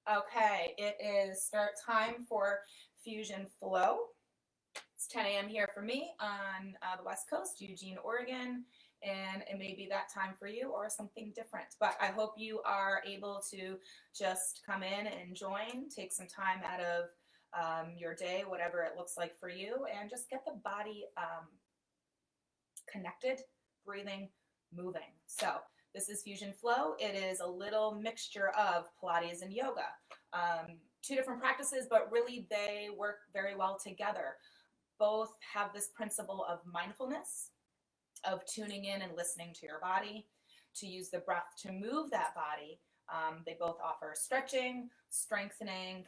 Okay, it is start time for Fusion Flow. It's 10 a.m. here for me on the West Coast, Eugene, Oregon, and it may be that time for you or something different. But I hope you are able to just come in and join, take some time out of your day, whatever it looks like for you, and just get the body connected, breathing, moving. So this is Fusion Flow. It is a little mixture of Pilates and yoga. Two different practices, but really they work very well together. Both have this principle of mindfulness, of tuning in and listening to your body, to use the breath to move that body. They both offer stretching, strengthening,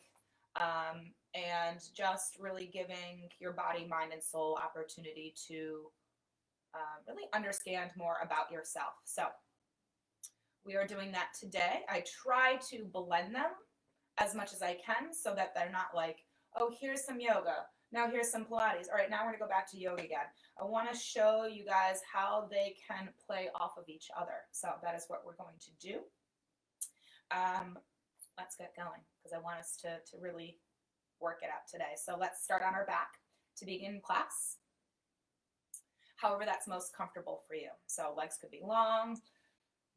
and just really giving your body, mind, and soul opportunity to really understand more about yourself. So we are doing that today. I try to blend them as much as I can so that they're not like, oh, here's some yoga. Now here's some Pilates. All right, now we're going to go back to yoga again. I want to show you guys how they can play off of each other. So that is what we're going to do. Let's get going because I want us to really work it out today. So let's start on our back to begin class. However that's most comfortable for you. So legs could be long,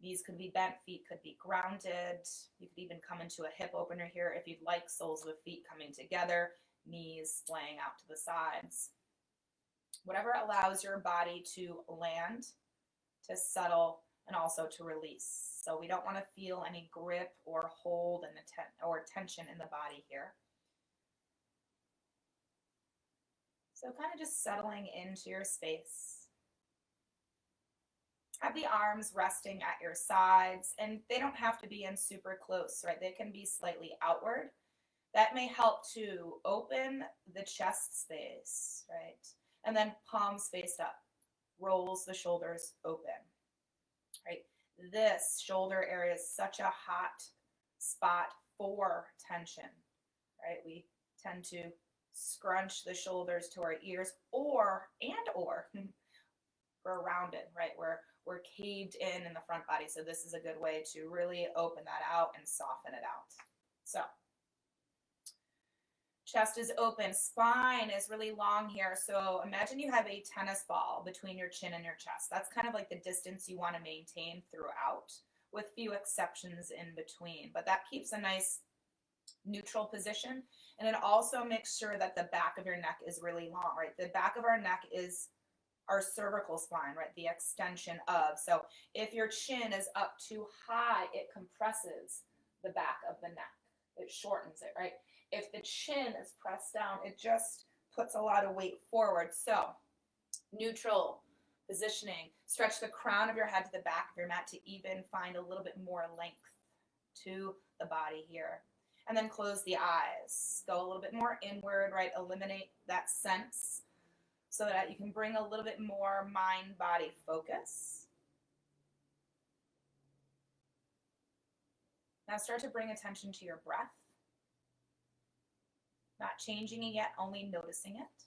knees could be bent, feet could be grounded. You could even come into a hip opener here if you'd like, soles of the feet coming together, knees splaying out to the sides. Whatever allows your body to land, to settle, and also to release. So we don't want to feel any grip or hold or tension in the body here. So kind of just settling into your space. Have the arms resting at your sides, and they don't have to be in super close, right? They can be slightly outward. That may help to open the chest space, right? And then palms faced up, rolls the shoulders open, right? This shoulder area is such a hot spot for tension, right? We tend to scrunch the shoulders to our ears or we're rounded, right? We're caved in the front body. So this is a good way to really open that out and soften it out. So chest is open, spine is really long here. So imagine you have a tennis ball between your chin and your chest. That's kind of like the distance you want to maintain throughout, with few exceptions in between. But that keeps a nice neutral position. And it also makes sure that the back of your neck is really long, right? The back of our neck is our cervical spine, right? The extension of. So if your chin is up too high, it compresses the back of the neck. It shortens it, right? If the chin is pressed down, it just puts a lot of weight forward. So neutral positioning. Stretch the crown of your head to the back of your mat to even find a little bit more length to the body here. And then close the eyes. Go a little bit more inward, right? Eliminate that sense so that you can bring a little bit more mind-body focus. Now start to bring attention to your breath. Not changing it yet, only noticing it.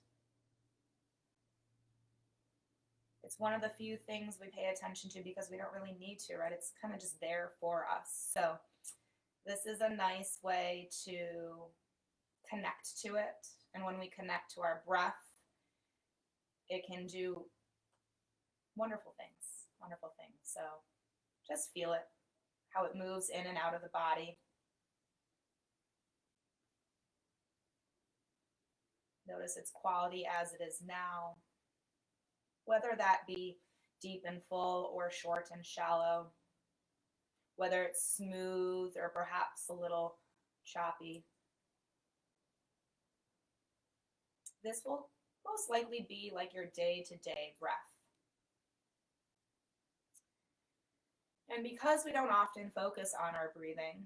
It's one of the few things we pay attention to because we don't really need to, right? It's kind of just there for us. So this is a nice way to connect to it. And when we connect to our breath, it can do wonderful things, wonderful things. So just feel it, how it moves in and out of the body. Notice its quality as it is now, whether that be deep and full or short and shallow, whether it's smooth or perhaps a little choppy. This will most likely be like your day-to-day breath. And because we don't often focus on our breathing,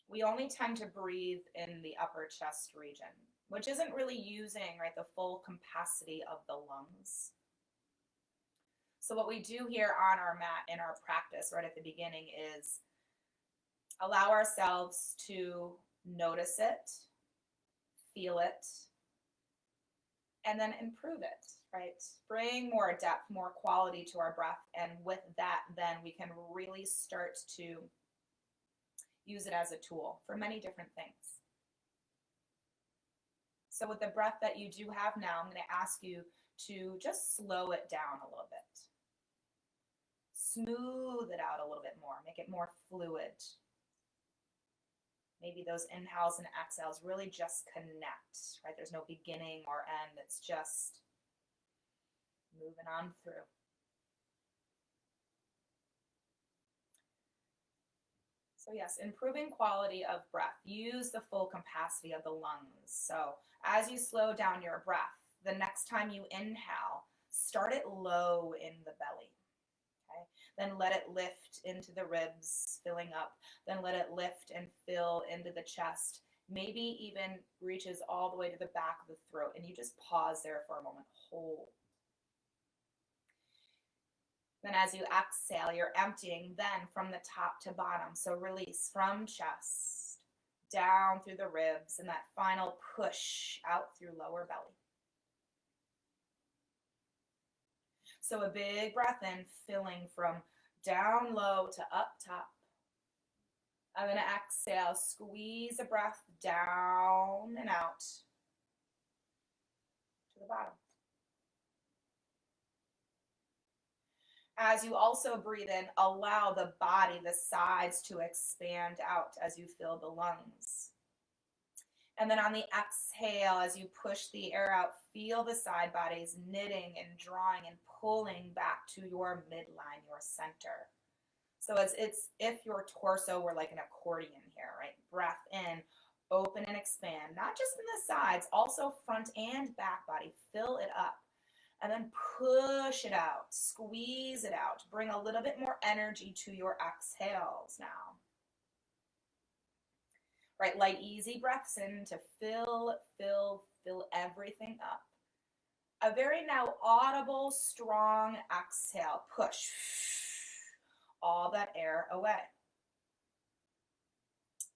we only tend to breathe in the upper chest region, which isn't really using, right, the full capacity of the lungs. So what we do here on our mat in our practice right at the beginning is allow ourselves to notice it, feel it, and then improve it, right? Bring more depth, more quality to our breath. And with that, then we can really start to use it as a tool for many different things. So with the breath that you do have now, I'm going to ask you to just slow it down a little bit. Smooth it out a little bit more. Make it more fluid. Maybe those inhales and exhales really just connect, right? There's no beginning or end. It's just moving on through. So yes, improving quality of breath. Use the full capacity of the lungs. So as you slow down your breath, the next time you inhale, start it low in the belly. Okay? Then let it lift into the ribs, filling up. Then let it lift and fill into the chest. Maybe even reaches all the way to the back of the throat. And you just pause there for a moment. Hold. Then as you exhale, you're emptying then from the top to bottom. So release from chest, down through the ribs, and that final push out through lower belly. So a big breath in, filling from down low to up top. I'm going to exhale, squeeze the breath down and out to the bottom. As you also breathe in, allow the body, the sides to expand out as you fill the lungs. And then on the exhale, as you push the air out, feel the side bodies knitting and drawing and pulling back to your midline, your center. So it's if your torso were like an accordion here, right? Breath in, open and expand, not just in the sides, also front and back body. Fill it up. And then push it out, squeeze it out. Bring a little bit more energy to your exhales now. Right, light, easy breaths in to fill everything up. A very now audible, strong exhale. Push all that air away.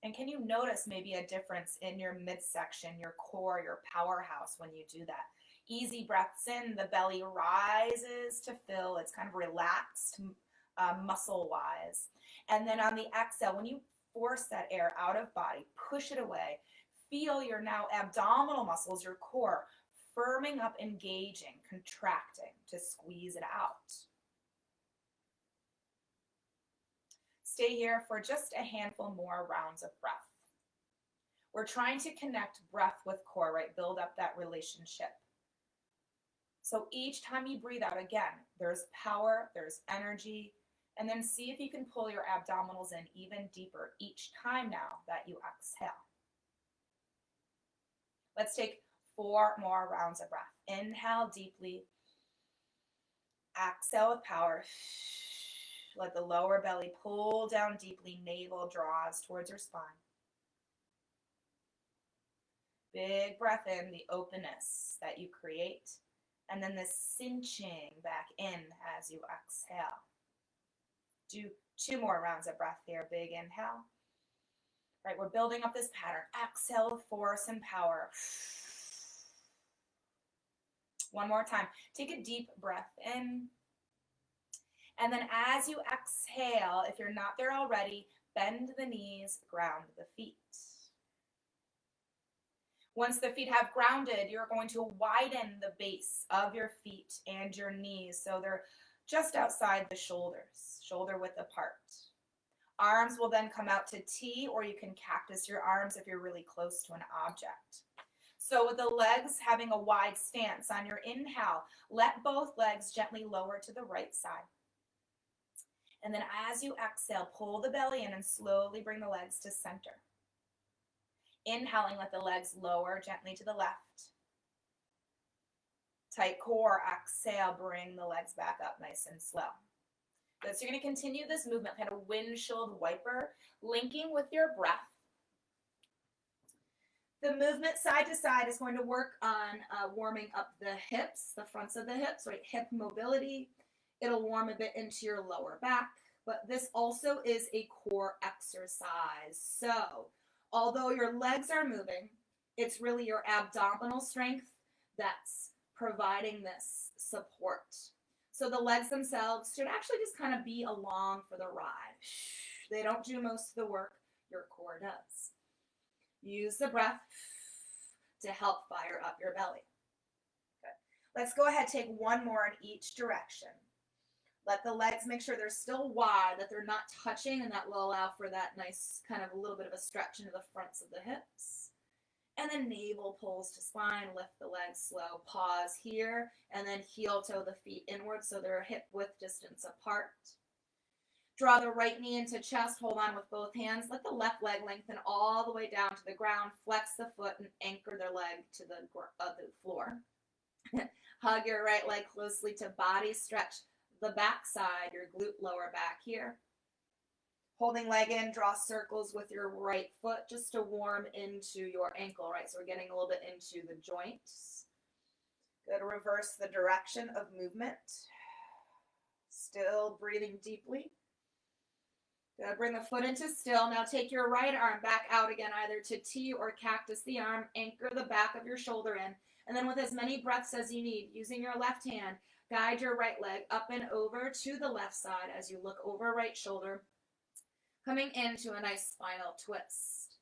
And can you notice maybe a difference in your midsection, your core, your powerhouse when you do that? Easy breaths in, the belly rises to fill. It's kind of relaxed muscle-wise. And then on the exhale, when you force that air out of body, push it away, feel your now abdominal muscles, your core, firming up, engaging, contracting to squeeze it out. Stay here for just a handful more rounds of breath. We're trying to connect breath with core, right? Build up that relationship. So each time you breathe out, again, there's power, there's energy, and then see if you can pull your abdominals in even deeper each time now that you exhale. Let's take 4 more rounds of breath. Inhale deeply. Exhale with power. Let the lower belly pull down deeply. Navel draws towards your spine. Big breath in, the openness that you create. And then the cinching back in as you exhale. Do 2 more rounds of breath here. Big inhale. Right, we're building up this pattern. Exhale with force and power. One more time. Take a deep breath in. And then as you exhale, if you're not there already, bend the knees, ground the feet. Once the feet have grounded, you're going to widen the base of your feet and your knees so they're just outside the shoulders, shoulder width apart. Arms will then come out to T, or you can cactus your arms if you're really close to an object. So with the legs having a wide stance on your inhale, let both legs gently lower to the right side. And then as you exhale, pull the belly in and slowly bring the legs to center. Inhaling, let the legs lower gently to the left. Tight core, exhale, bring the legs back up nice and slow. Good, so you're going to continue this movement, kind of windshield wiper, linking with your breath. The movement side to side is going to work on warming up the hips, the fronts of the hips, right? Hip mobility. It'll warm a bit into your lower back, but this also is a core exercise. So although your legs are moving, it's really your abdominal strength that's providing this support. So the legs themselves should actually just kind of be along for the ride. They don't do most of the work. your core does. Use the breath to help fire up your belly. Good. Let's go ahead, take one more in each direction. Let the legs make sure they're still wide, that they're not touching, and that will allow for that nice kind of a little bit of a stretch into the fronts of the hips. And then navel pulls to spine, lift the legs slow, pause here, and then heel toe the feet inward so they're hip width distance apart. Draw the right knee into chest, hold on with both hands. Let the left leg lengthen all the way down to the ground, flex the foot and anchor their leg to the floor. Hug your right leg closely to body, stretch the back side, your glute lower back here. Holding leg in, draw circles with your right foot just to warm into your ankle, right? So we're getting a little bit into the joints. Good, reverse the direction of movement. Still breathing deeply. Good, bring the foot into still. Now take your right arm back out again, either to T or cactus the arm. Anchor the back of your shoulder in. And then with as many breaths as you need, using your left hand, guide your right leg up and over to the left side as you look over right shoulder, coming into a nice spinal twist.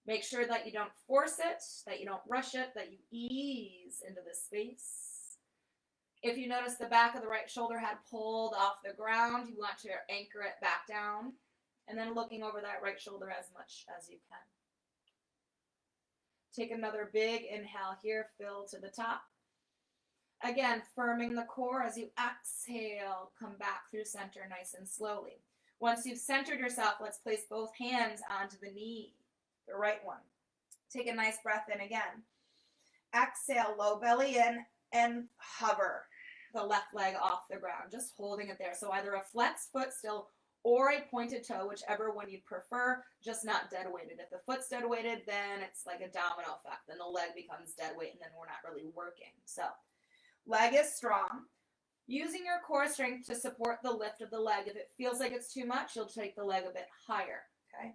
Make sure that you don't force it, that you don't rush it, that you ease into this space. If you notice the back of the right shoulder had pulled off the ground, you want to anchor it back down, and then looking over that right shoulder as much as you can. Take another big inhale here, fill to the top. Again, firming the core as you exhale, come back through center nice and slowly. Once you've centered yourself, let's place both hands onto the knee, the right one. Take a nice breath in again. Exhale, low belly in, and hover the left leg off the ground, just holding it there. So either a flexed foot still or a pointed toe, whichever one you'd prefer, just not dead weighted. If the foot's dead weighted, then it's like a domino effect. Then the leg becomes dead weight, and then we're not really working. So leg is strong. Using your core strength to support the lift of the leg. If it feels like it's too much, you'll take the leg a bit higher, okay?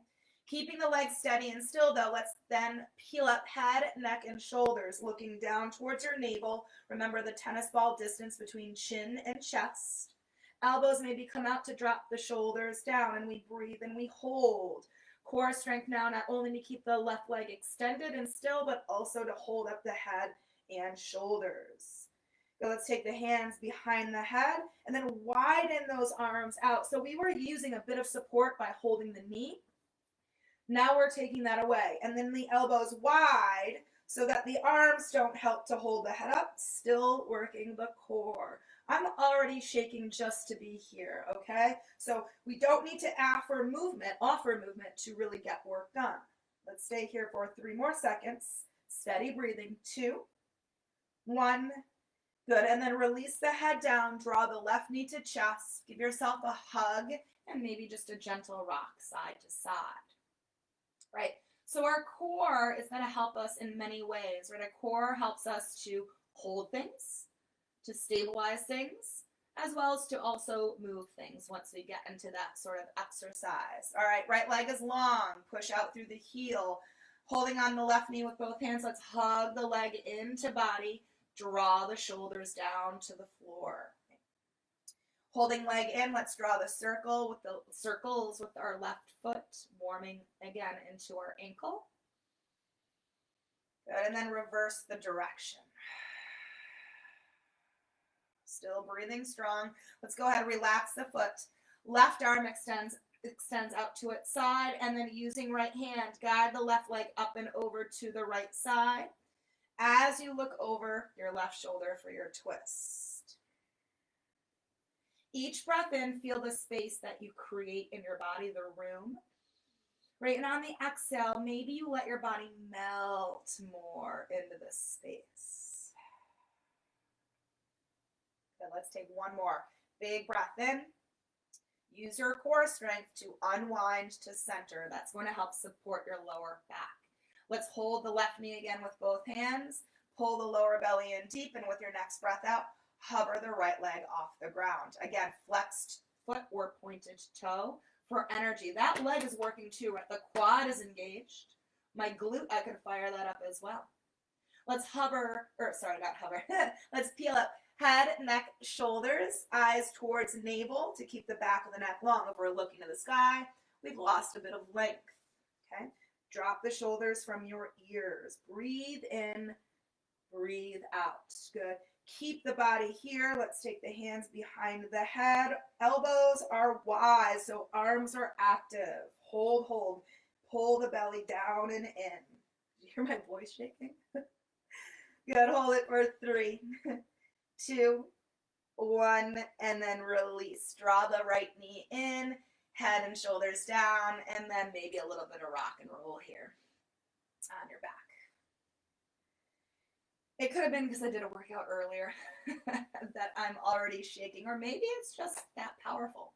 Keeping the leg steady and still, though, let's then peel up head, neck, and shoulders, looking down towards your navel. Remember the tennis ball distance between chin and chest. Elbows maybe come out to drop the shoulders down, and we breathe and we hold. Core strength now, not only to keep the left leg extended and still, but also to hold up the head and shoulders. So let's take the hands behind the head and then widen those arms out. So we were using a bit of support by holding the knee. Now we're taking that away. And then the elbows wide so that the arms don't help to hold the head up. Still working the core. I'm already shaking just to be here, okay? So we don't need to offer movement to really get work done. Let's stay here for 3 more seconds. Steady breathing. 2, 1. Good, and then release the head down, draw the left knee to chest, give yourself a hug, and maybe just a gentle rock side to side, right? So our core is going to help us in many ways, right? Our core helps us to hold things, to stabilize things, as well as to also move things once we get into that sort of exercise. All right, right leg is long, push out through the heel, holding on the left knee with both hands. Let's hug the leg into body. Draw the shoulders down to the floor. Holding leg in, let's draw the circle with the circles with our left foot, warming again into our ankle. Good, and then reverse the direction. Still breathing strong. Let's go ahead and relax the foot. Left arm extends out to its side, and then using right hand, guide the left leg up and over to the right side. As you look over your left shoulder for your twist. Each breath in, feel the space that you create in your body, the room. Right, and on the exhale, maybe you let your body melt more into this space. Good, let's take one more. Big breath in. Use your core strength to unwind to center. That's going to help support your lower back. Let's hold the left knee again with both hands. Pull the lower belly in deep, and with your next breath out, hover the right leg off the ground. Again, flexed foot or pointed toe for energy. That leg is working too, right? The quad is engaged. My glute, I can fire that up as well. Let's Let's peel up head, neck, shoulders, eyes towards navel to keep the back of the neck long. If we're looking to the sky, we've lost a bit of length. Okay. Drop the shoulders from your ears. Breathe in, breathe out. Good. Keep the body here. Let's take the hands behind the head. Elbows are wide, so arms are active. Hold, hold. Pull the belly down and in. Did you hear my voice shaking? Good. Hold it for 3, 2, 1, and then release. Draw the right knee in, head and shoulders down, and then maybe a little bit of rock and roll here on your back. It could have been because I did a workout earlier that I'm already shaking, or maybe it's just that powerful.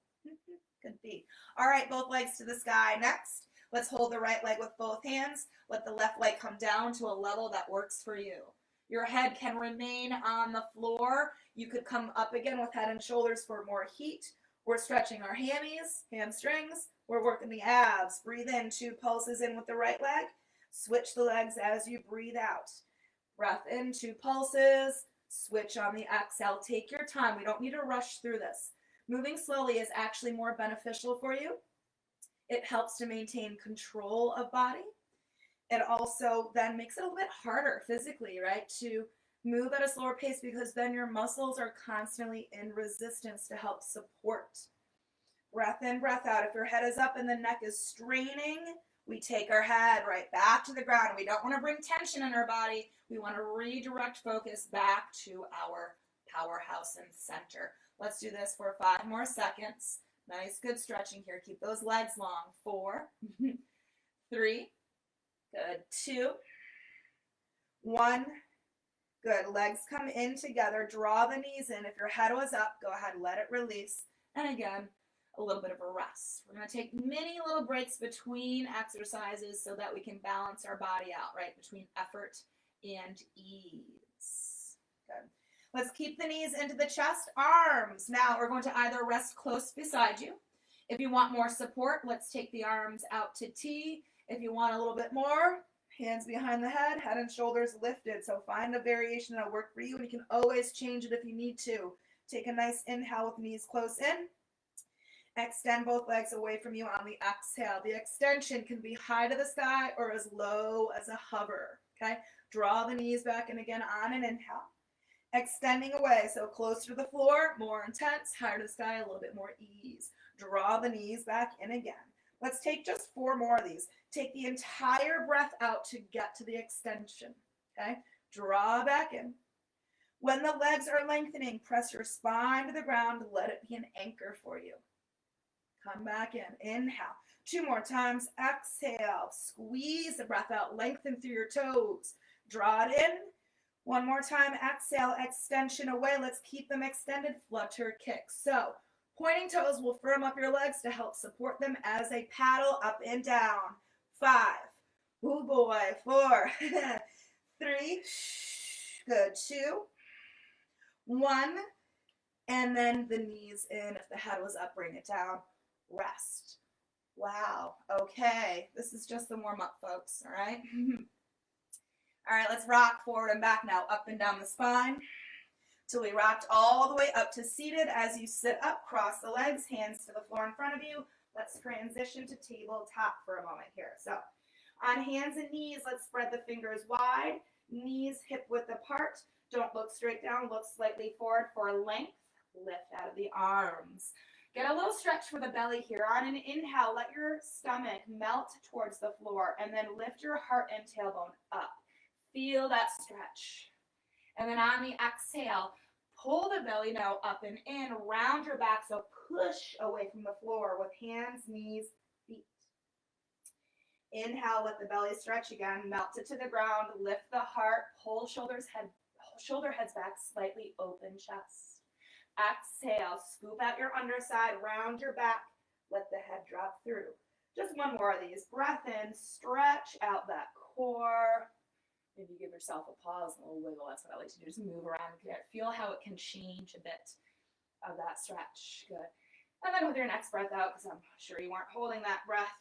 Could be. All right, both legs to the sky. Next, let's hold the right leg with both hands. Let the left leg come down to a level that works for you. Your head can remain on the floor. You could come up again with head and shoulders for more heat. We're stretching our hamstrings. We're working the abs. Breathe in, 2 pulses in with the right leg. Switch the legs as you breathe out. Breath in, 2 pulses. Switch on the exhale. Take your time. We don't need to rush through this. Moving slowly is actually more beneficial for you. It helps to maintain control of body. It also then makes it a little bit harder physically, right, to move at a slower pace because then your muscles are constantly in resistance to help support. Breath in, breath out. If your head is up and the neck is straining, we take our head right back to the ground. We don't want to bring tension in our body. We want to redirect focus back to our powerhouse and center. Let's do this for 5 more seconds. Nice, good stretching here. Keep those legs long. 4, 3, good. 2, 1, good. Legs come in together. Draw the knees in. If your head was up, go ahead, let it release. And again, a little bit of a rest. We're going to take many little breaks between exercises so that we can balance our body out, right, between effort and ease. Good. Let's keep the knees into the chest, arms. Now we're going to either rest close beside you. If you want more support, let's take the arms out to T. If you want a little bit more, hands behind the head and shoulders lifted. So find a variation that'll work for you, and you can always change it if you need to. Take a nice inhale with knees close in. Extend both legs away from you on the exhale. The extension can be high to the sky or as low as a hover. Okay? Draw the knees back in again on an inhale. Extending away, so closer to the floor, more intense, higher to the sky, a little bit more ease. Draw the knees back in again. Let's take just 4 more of these. Take the entire breath out to get to the extension. Okay? Draw back in. When the legs are lengthening, press your spine to the ground. Let it be an anchor for you. Come back in. Inhale. 2 more times. Exhale. Squeeze the breath out. Lengthen through your toes. Draw it in. 1 more time. Exhale. Extension away. Let's keep them extended. Flutter kicks. So pointing toes will firm up your legs to help support them as they paddle up and down. 5. Oh boy. 4. 3. Good. 2. 1. And then the knees in. If the head was up, bring it down. Rest. Wow. Okay. This is just the warm-up, folks. All right. All right. Let's rock forward and back now. Up and down the spine. Till we rocked all the way up to seated. As you sit up, cross the legs, hands to the floor in front of you. Let's transition to tabletop for a moment here. So on hands and knees, let's spread the fingers wide. Knees hip width apart. Don't look straight down. Look slightly forward for length. Lift out of the arms. Get a little stretch for the belly here. On an inhale, let your stomach melt towards the floor, and then lift your heart and tailbone up. Feel that stretch. And then on the exhale, pull the belly now up and in, round your back, so push away from the floor with hands, knees, feet. Inhale, let the belly stretch again, melt it to the ground, lift the heart, pull shoulder heads back, slightly open chest. Exhale, scoop out your underside, round your back, let the head drop through. Just 1 more of these. Breath in, stretch out that core. Maybe give yourself a pause, a little wiggle. That's what I like to do. Just move around. Feel how it can change a bit of that stretch. Good. And then with your next breath out, because I'm sure you weren't holding that breath,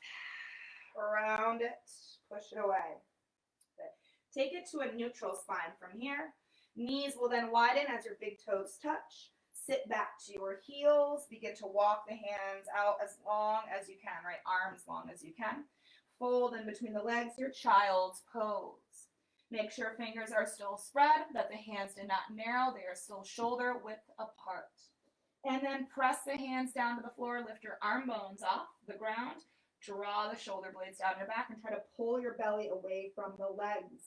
around it, push it away. Good. Take it to a neutral spine from here. Knees will then widen as your big toes touch. Sit back to your heels. Begin to walk the hands out as long as you can, right? Arms long as you can. fold in between the legs, your child's pose. Make sure fingers are still spread, that the hands did not narrow, they are still shoulder width apart. And then press the hands down to the floor, lift your arm bones off the ground, draw the shoulder blades down your back, and try to pull your belly away from the legs.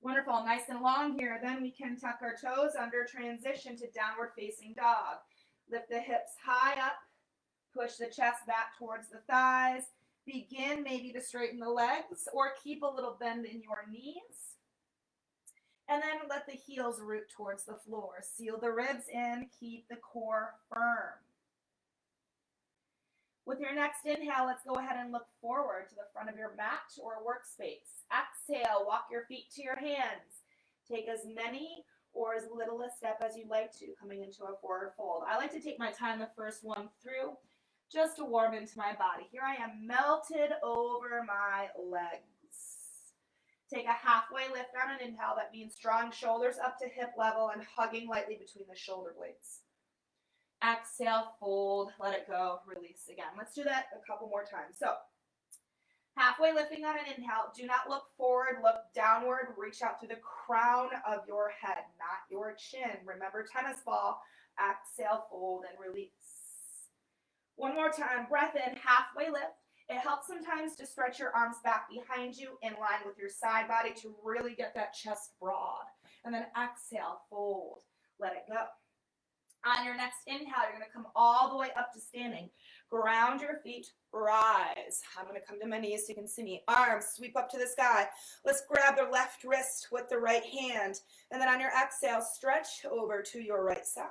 Wonderful, nice and long here. Then we can tuck our toes under, transition to downward facing dog. Lift the hips high up, push the chest back towards the thighs. Begin maybe to straighten the legs or keep a little bend in your knees. And then let the heels root towards the floor. Seal the ribs in, keep the core firm. With your next inhale, let's go ahead and look forward to the front of your mat or workspace. Exhale, walk your feet to your hands. Take as many or as little a step as you'd like to, coming into a forward fold. I like to take my time the first one through, just to warm into my body. Here I am, melted over my legs. Take a halfway lift on an inhale. That means drawing shoulders up to hip level and hugging lightly between the shoulder blades. Exhale, fold, let it go, release again. Let's do that a couple more times. So, halfway lifting on an inhale. Do not look forward, look downward. Reach out to the crown of your head, not your chin. Remember, tennis ball. Exhale, fold, and release. One more time, breath in, halfway lift. It helps sometimes to stretch your arms back behind you in line with your side body to really get that chest broad. And then exhale, fold, let it go. On your next inhale, you're going to come all the way up to standing. Ground your feet, rise. I'm going to come to my knees so you can see me. Arms sweep up to the sky. Let's grab the left wrist with the right hand. And then on your exhale, stretch over to your right side.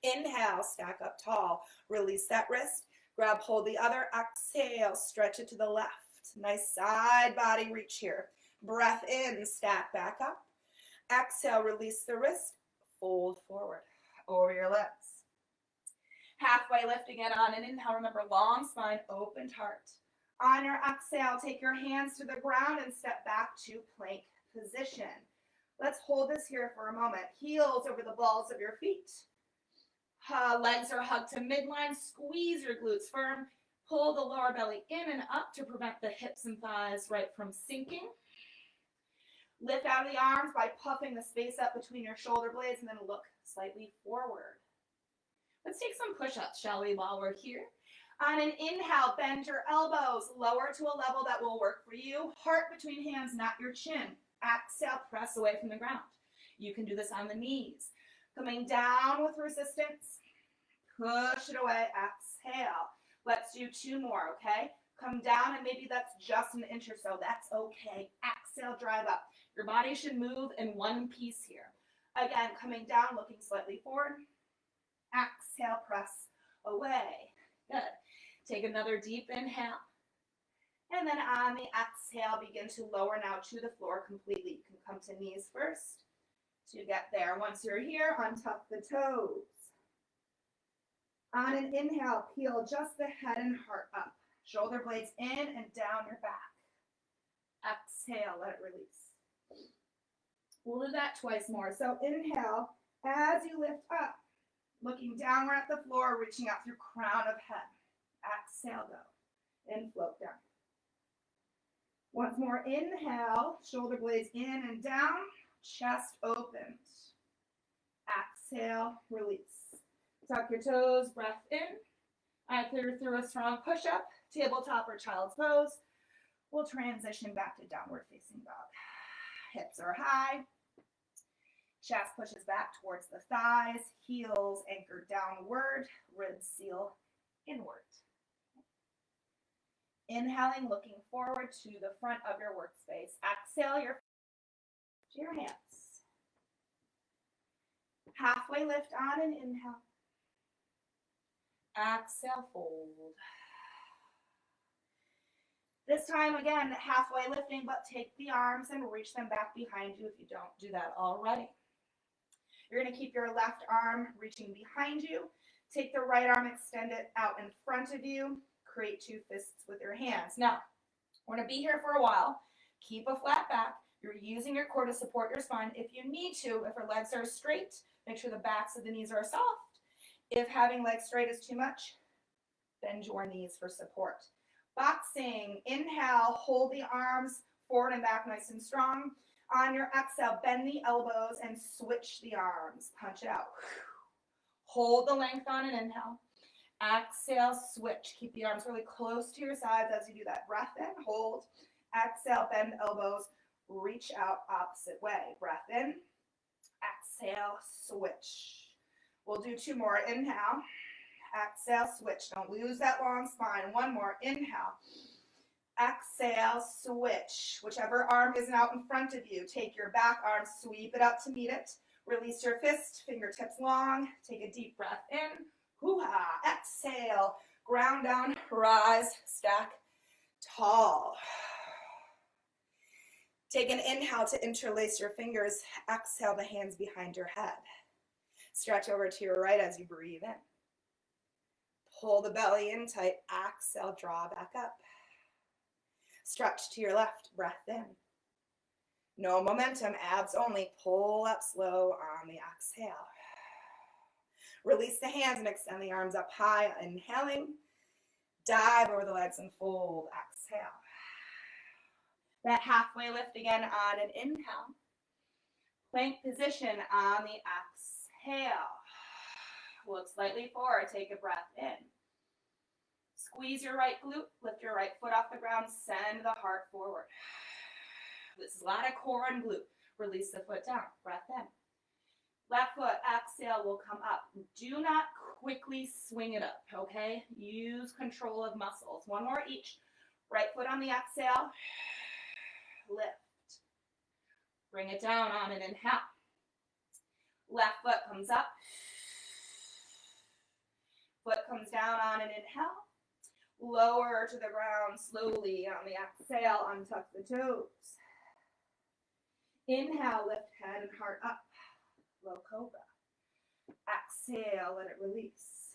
Inhale, stack up tall. Release that wrist. Grab hold the other. Exhale, stretch it to the left. Nice side body reach here. Breath in, stack back up. Exhale, release the wrist. Fold forward over your legs. Halfway lift again on an inhale. Remember, long spine, opened heart. On your exhale, take your hands to the ground and step back to plank position. Let's hold this here for a moment. Heels over the balls of your feet. Legs are hugged to midline. Squeeze your glutes firm. Pull the lower belly in and up to prevent the hips and thighs right from sinking. Lift out of the arms by puffing the space up between your shoulder blades and then look slightly forward. Let's take some push-ups, shall we, while we're here. On an inhale, bend your elbows, lower to a level that will work for you. Heart between hands, not your chin. Exhale, press away from the ground. You can do this on the knees. Coming down with resistance, push it away, exhale. Let's do two more, okay? Come down and maybe that's just an inch or so. That's okay. Exhale, drive up. Your body should move in one piece here. Again, coming down, looking slightly forward. Exhale, press away. Good. Take another deep inhale. And then on the exhale, begin to lower now to the floor completely. You can come to knees first to get there. Once you're here, untuck the toes. On an inhale, peel just the head and heart up. Shoulder blades in and down your back. Exhale, let it release. We'll do that twice more. So inhale, as you lift up, looking downward at the floor, reaching out through crown of head. Exhale, go. And float down. Once more, inhale, shoulder blades in and down, chest opens. Exhale, release. Tuck your toes, breath in. Either through a strong push-up, tabletop, or child's pose. We'll transition back to downward facing dog. Hips are high. Chest pushes back towards the thighs. Heels anchor downward. Ribs seal inward. Inhaling, looking forward to the front of your workspace. Exhale your hands. Halfway lift on an inhale. Exhale, fold. This time, again, halfway lifting, but take the arms and reach them back behind you if you don't do that already. You're going to keep your left arm reaching behind you. Take the right arm, extend it out in front of you. Create two fists with your hands. Now, we're going to be here for a while. Keep a flat back. You're using your core to support your spine. If you need to, if your legs are straight, make sure the backs of the knees are soft. If having legs straight is too much, bend your knees for support. Boxing, inhale, hold the arms forward and back nice and strong. On your exhale, bend the elbows and switch the arms. Punch it out. Hold the length on an inhale. Exhale, switch. Keep the arms really close to your sides as you do that. Breath in, hold. Exhale, bend elbows. Reach out opposite way. Breath in. Exhale, switch. We'll do 2 more. Inhale. Exhale, switch. Don't lose that long spine. 1 more. Inhale. Exhale, switch. Whichever arm isn't out in front of you, take your back arm, sweep it up to meet it. Release your fist, fingertips long. Take a deep breath in. Hoo-ha. Exhale. Ground down, rise, stack tall. Take an inhale to interlace your fingers. Exhale the hands behind your head. Stretch over to your right as you breathe in. Pull the belly in tight. Exhale, draw back up. Stretch to your left, breath in. No momentum, abs only. Pull up slow on the exhale. Release the hands and extend the arms up high. Inhaling. Dive over the legs and fold. Exhale. That halfway lift again on an inhale. Plank position on the exhale. Look slightly forward. Take a breath in. Squeeze your right glute. Lift your right foot off the ground. Send the heart forward. This is a lot of core and glute. Release the foot down. Breath in. Left foot, exhale, will come up. Do not quickly swing it up, okay? Use control of muscles. 1 more each. Right foot on the exhale. Lift. Bring it down on an inhale. Left foot comes up. Foot comes down on an inhale. Lower to the ground slowly on the exhale. Untuck the toes. Inhale, lift head and heart up. Low cobra. Exhale, let it release.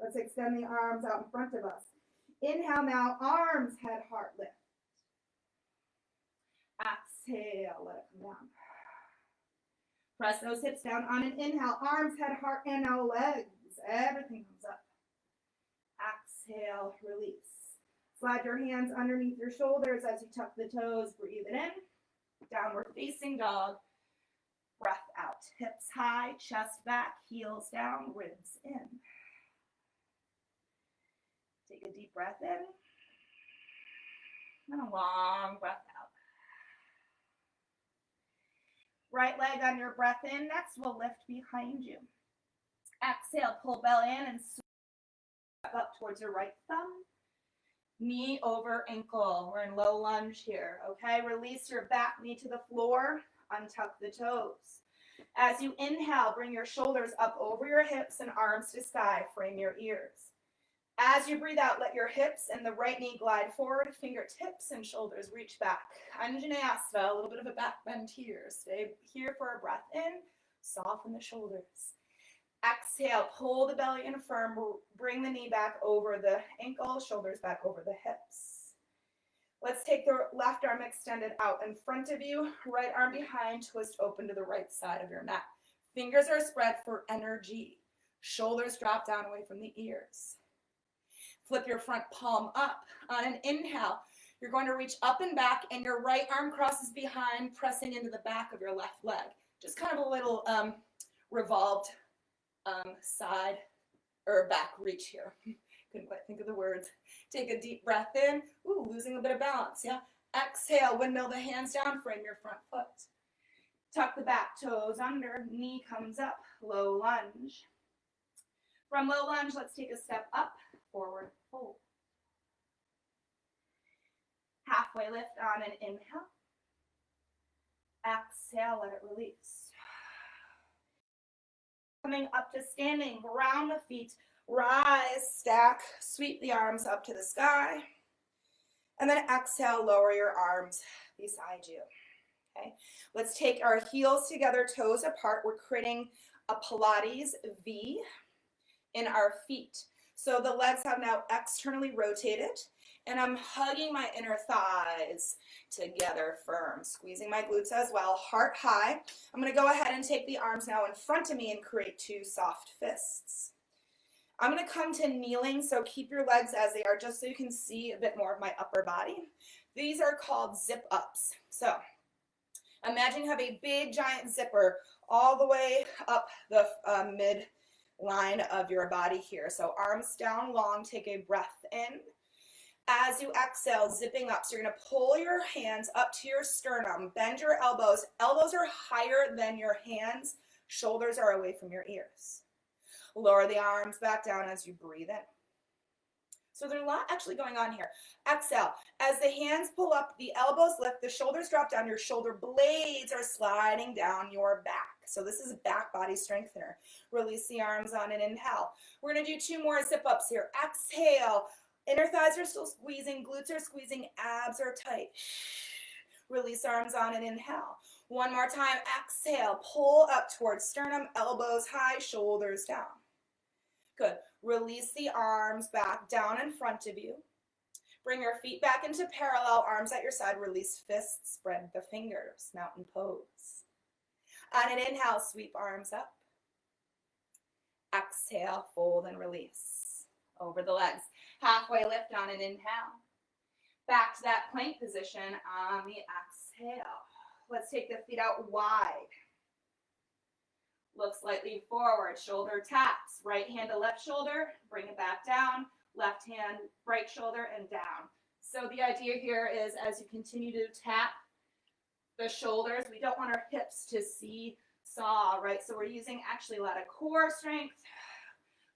Let's extend the arms out in front of us. Inhale now, arms, head, heart, lift. Exhale, let it come down. Press those hips down on an inhale, arms, head, heart, and now legs. Everything comes up. Exhale, release. Slide your hands underneath your shoulders as you tuck the toes. Breathe it in. Downward facing dog. Breath out. Hips high, chest back, heels down, ribs in. Take a deep breath in. And a long breath out. Right leg on your breath in. Next, we'll lift behind you. Exhale, pull belly in and sweep up towards your right thumb. Knee over ankle. We're in low lunge here, okay? Release your back knee to the floor. Untuck the toes. As you inhale, bring your shoulders up over your hips and arms to sky. Frame your ears. As you breathe out, let your hips and the right knee glide forward. Fingertips and shoulders reach back. Anjaneyasana, a little bit of a back bend here. Stay here for a breath in. Soften the shoulders. Exhale, pull the belly in firm. Bring the knee back over the ankle, shoulders back over the hips. Let's take the left arm extended out in front of you. Right arm behind, twist open to the right side of your mat. Fingers are spread for energy. Shoulders drop down away from the ears. Flip your front palm up. On an inhale, you're going to reach up and back, and your right arm crosses behind, pressing into the back of your left leg. Just kind of a little revolved side or back reach here. Couldn't quite think of the words. Take a deep breath in. Ooh, losing a bit of balance, yeah? Exhale, windmill the hands down, frame your front foot. Tuck the back toes under, knee comes up, low lunge. From low lunge, let's take a step up, forward fold. Halfway lift on an inhale. Exhale, let it release. Coming up to standing, ground the feet, rise, stack, sweep the arms up to the sky. And then exhale, lower your arms beside you. Okay, let's take our heels together, toes apart. We're creating a Pilates V in our feet. So the legs have now externally rotated, and I'm hugging my inner thighs together firm, squeezing my glutes as well, heart high. I'm going to go ahead and take the arms now in front of me and create 2 soft fists. I'm going to come to kneeling, so keep your legs as they are just so you can see a bit more of my upper body. These are called zip ups. So imagine you have a big giant zipper all the way up the mid line of your body here. So arms down long, take a breath in. As you exhale, zipping up, so you're going to pull your hands up to your sternum, bend your elbows. Elbows are higher than your hands, shoulders are away from your ears. Lower the arms back down as you breathe in. So there's a lot actually going on here. Exhale. As the hands pull up, the elbows lift, the shoulders drop down, your shoulder blades are sliding down your back. So this is a back body strengthener. Release the arms on an inhale. We're going to do 2 more zip ups here. Exhale. Inner thighs are still squeezing, glutes are squeezing, abs are tight. Release arms on an inhale. One more time. Exhale. Pull up towards sternum, elbows high, shoulders down. Good. Release the arms back down in front of you. Bring your feet back into parallel, arms at your side. Release fists, spread the fingers, mountain pose. On an inhale, sweep arms up. Exhale, fold and release. Over the legs. Halfway lift on an inhale. Back to that plank position on the exhale. Let's take the feet out wide. Look slightly forward, shoulder taps. Right hand to left shoulder, bring it back down. Left hand, right shoulder, and down. So the idea here is as you continue to tap the shoulders, we don't want our hips to seesaw, right? So we're using actually a lot of core strength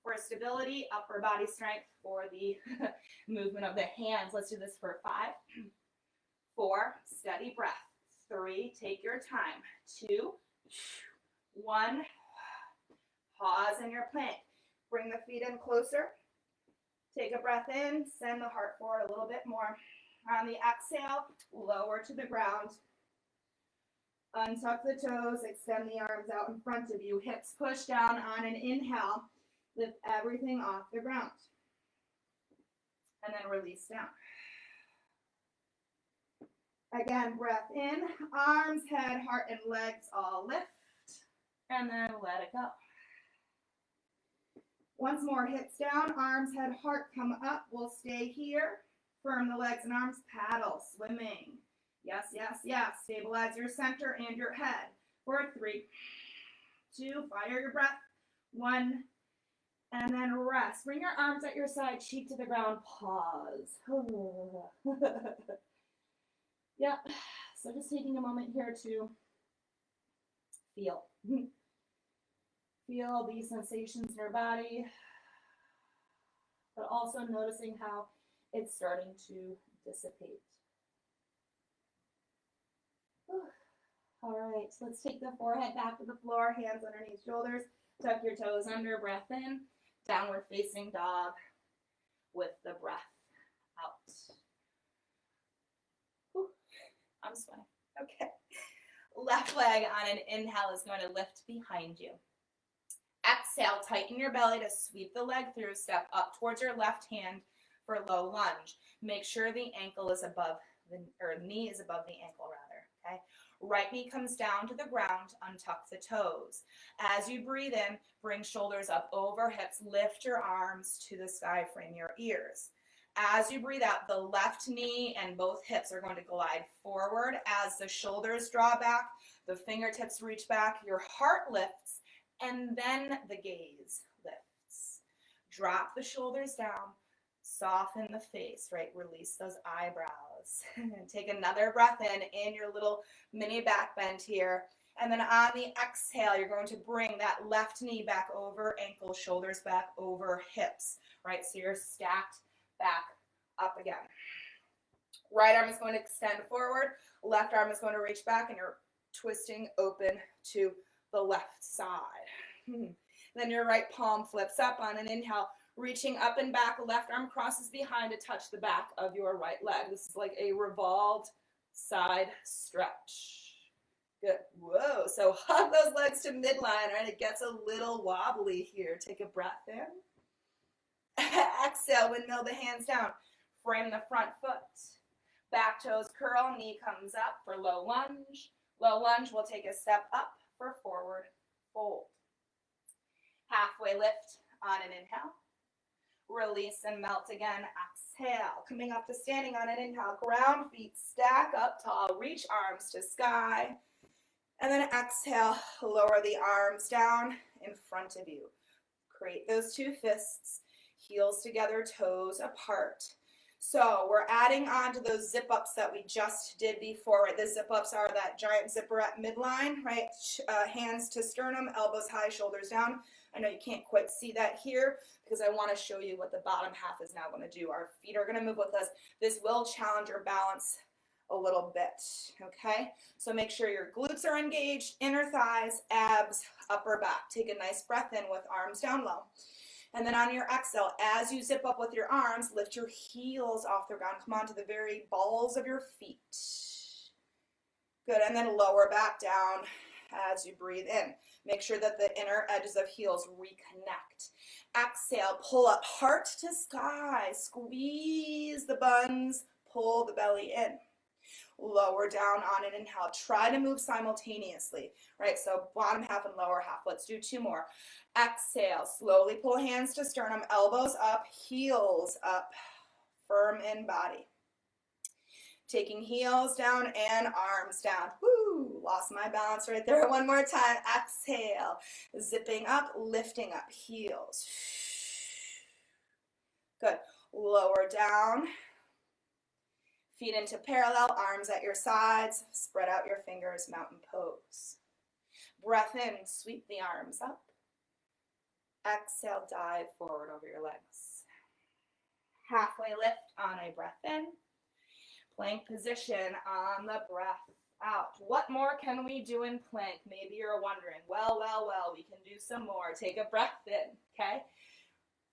for stability, upper body strength for the movement of the hands. Let's do this for 5, 4, steady breath. 3, take your time. 2, 1, pause in your plank. Bring the feet in closer. Take a breath in, send the heart forward a little bit more. On the exhale, lower to the ground. Untuck the toes, extend the arms out in front of you. Hips push down on an inhale. Lift everything off the ground. And then release down. Again, breath in, arms, head, heart, and legs all lift. And then let it go. Once more, hips down, arms, head, heart come up. We'll stay here. Firm the legs and arms, paddle, swimming. Yes, yes, yes. Stabilize your center and your head. For 3, 2, fire your breath. 1, and then rest. Bring your arms at your side, cheek to the ground, pause. Yeah, so just taking a moment here to feel. Feel these sensations in your body, but also noticing how it's starting to dissipate. All right, so let's take the forehead back to the floor, hands underneath shoulders, tuck your toes under, breath in, downward facing dog with the breath out. Whew, I'm sweating. Okay. Left leg on an inhale is going to lift behind you. Exhale, tighten your belly to sweep the leg through, step up towards your left hand for low lunge. Make sure the ankle is above knee is above the ankle rather, okay? Right knee comes down to the ground, untuck the toes. As you breathe in, bring shoulders up over hips, lift your arms to the sky, frame your ears. As you breathe out, the left knee and both hips are going to glide forward. As the shoulders draw back, the fingertips reach back, your heart lifts, and then the gaze lifts. Drop the shoulders down, soften the face, right? Release those eyebrows. Take another breath in your little mini back bend here. And then on the exhale, you're going to bring that left knee back over ankle, shoulders back over hips, right? So you're stacked back up again. Right arm is going to extend forward. Left arm is going to reach back, and you're twisting open to the left side. Then your right palm flips up on an inhale, reaching up and back. Left arm crosses behind to touch the back of your right leg. This is like a revolved side stretch. Good. Whoa. So hug those legs to midline, right? It gets a little wobbly here. Take a breath in. Exhale, windmill the hands down. Frame the front foot. Back toes curl, knee comes up for low lunge. Low lunge, we'll take a step up for forward fold. Halfway lift on an inhale. Release and melt again. Exhale. Coming up to standing on an inhale. Ground, feet stack up tall. Reach arms to sky. And then exhale, lower the arms down in front of you. Create those two fists, heels together, toes apart. So we're adding on to those zip ups that we just did before. Right? The zip ups are that giant zipper at midline, right? Hands to sternum, elbows high, shoulders down. I know you can't quite see that here because I want to show you what the bottom half is now going to do. Our feet are going to move with us. This will challenge your balance a little bit, okay? So make sure your glutes are engaged, inner thighs, abs, upper back. Take a nice breath in with arms down low. And then on your exhale, as you zip up with your arms, lift your heels off the ground. Come on to the very balls of your feet. Good, and then lower back down as you breathe in. Make sure that the inner edges of heels reconnect. Exhale, pull up, heart to sky. Squeeze the buns, pull the belly in. Lower down on an inhale. Try to move simultaneously, right? So bottom half and lower half. Let's do two more. Exhale, slowly pull hands to sternum, elbows up, heels up, firm in body. Taking heels down and arms down. Woo, lost my balance right there. One more time. Exhale, zipping up, lifting up, heels. Good. Lower down. Feet into parallel, arms at your sides. Spread out your fingers, mountain pose. Breath in, sweep the arms up. Exhale, dive forward over your legs. Halfway lift on a breath in. Plank position on the breath out. What more can we do in plank? Maybe you're wondering, well, we can do some more. Take a breath in, okay?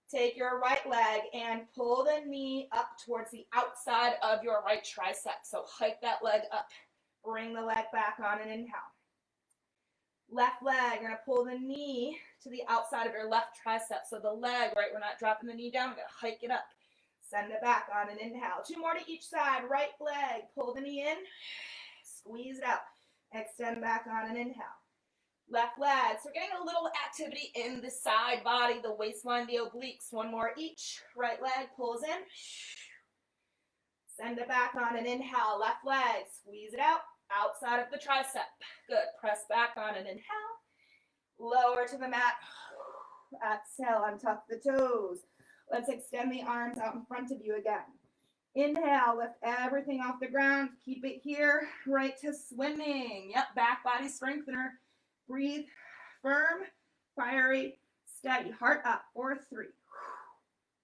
Take your right leg and pull the knee up towards the outside of your right tricep. So hike that leg up. Bring the leg back on an inhale. Left leg, you're going to pull the knee to the outside of your left tricep. So the leg, right, we're not dropping the knee down. We're going to hike it up. Send it back on an inhale. Two more to each side. Right leg, pull the knee in. Squeeze it out. Extend back on an inhale. Left leg. So we're getting a little activity in the side body, the waistline, the obliques. One more each. Right leg pulls in. Send it back on an inhale. Left leg. Squeeze it out. Outside of the tricep. Good. Press back on an inhale. Lower to the mat. Exhale. Untuck the toes. Let's extend the arms out in front of you again. Inhale, lift everything off the ground. Keep it here, right to swimming. Yep, back body strengthener. Breathe, firm, fiery, steady. Heart up, 4, 3,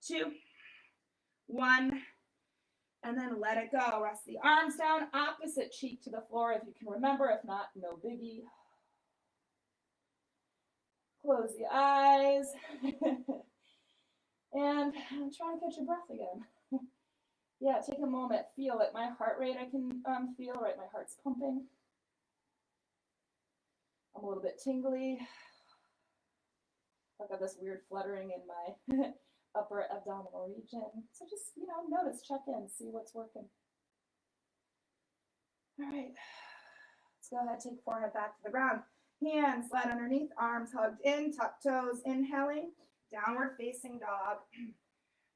2, 1, and then let it go. Rest the arms down, opposite cheek to the floor if you can remember. If not, no biggie. Close the eyes. And try to catch your breath again. Yeah, take a moment, feel it. My heart rate I can feel, right? My heart's pumping. I'm a little bit tingly. I've got this weird fluttering in my upper abdominal region. So just, notice, check in, see what's working. All right, let's go ahead, take forehead back to the ground. Hands flat underneath, arms hugged in, tuck toes, inhaling. Downward facing dog,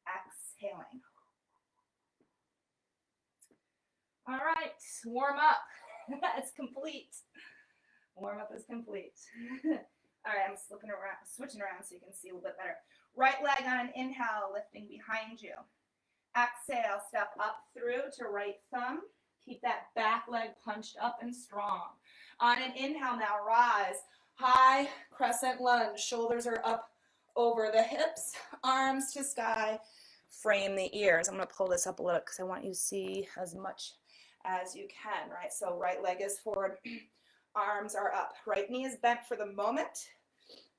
exhaling. All right, warm up. It's complete. Warm up is complete. All right, I'm switching around so you can see a little bit better. Right leg on an inhale, lifting behind you. Exhale, step up through to right thumb. Keep that back leg punched up and strong. On an inhale now, rise. High crescent lunge. Shoulders are up over the hips, arms to sky, frame the ears. I'm going to pull this up a little because I want you to see as much as you can, right? So right leg is forward, arms are up. Right knee is bent for the moment.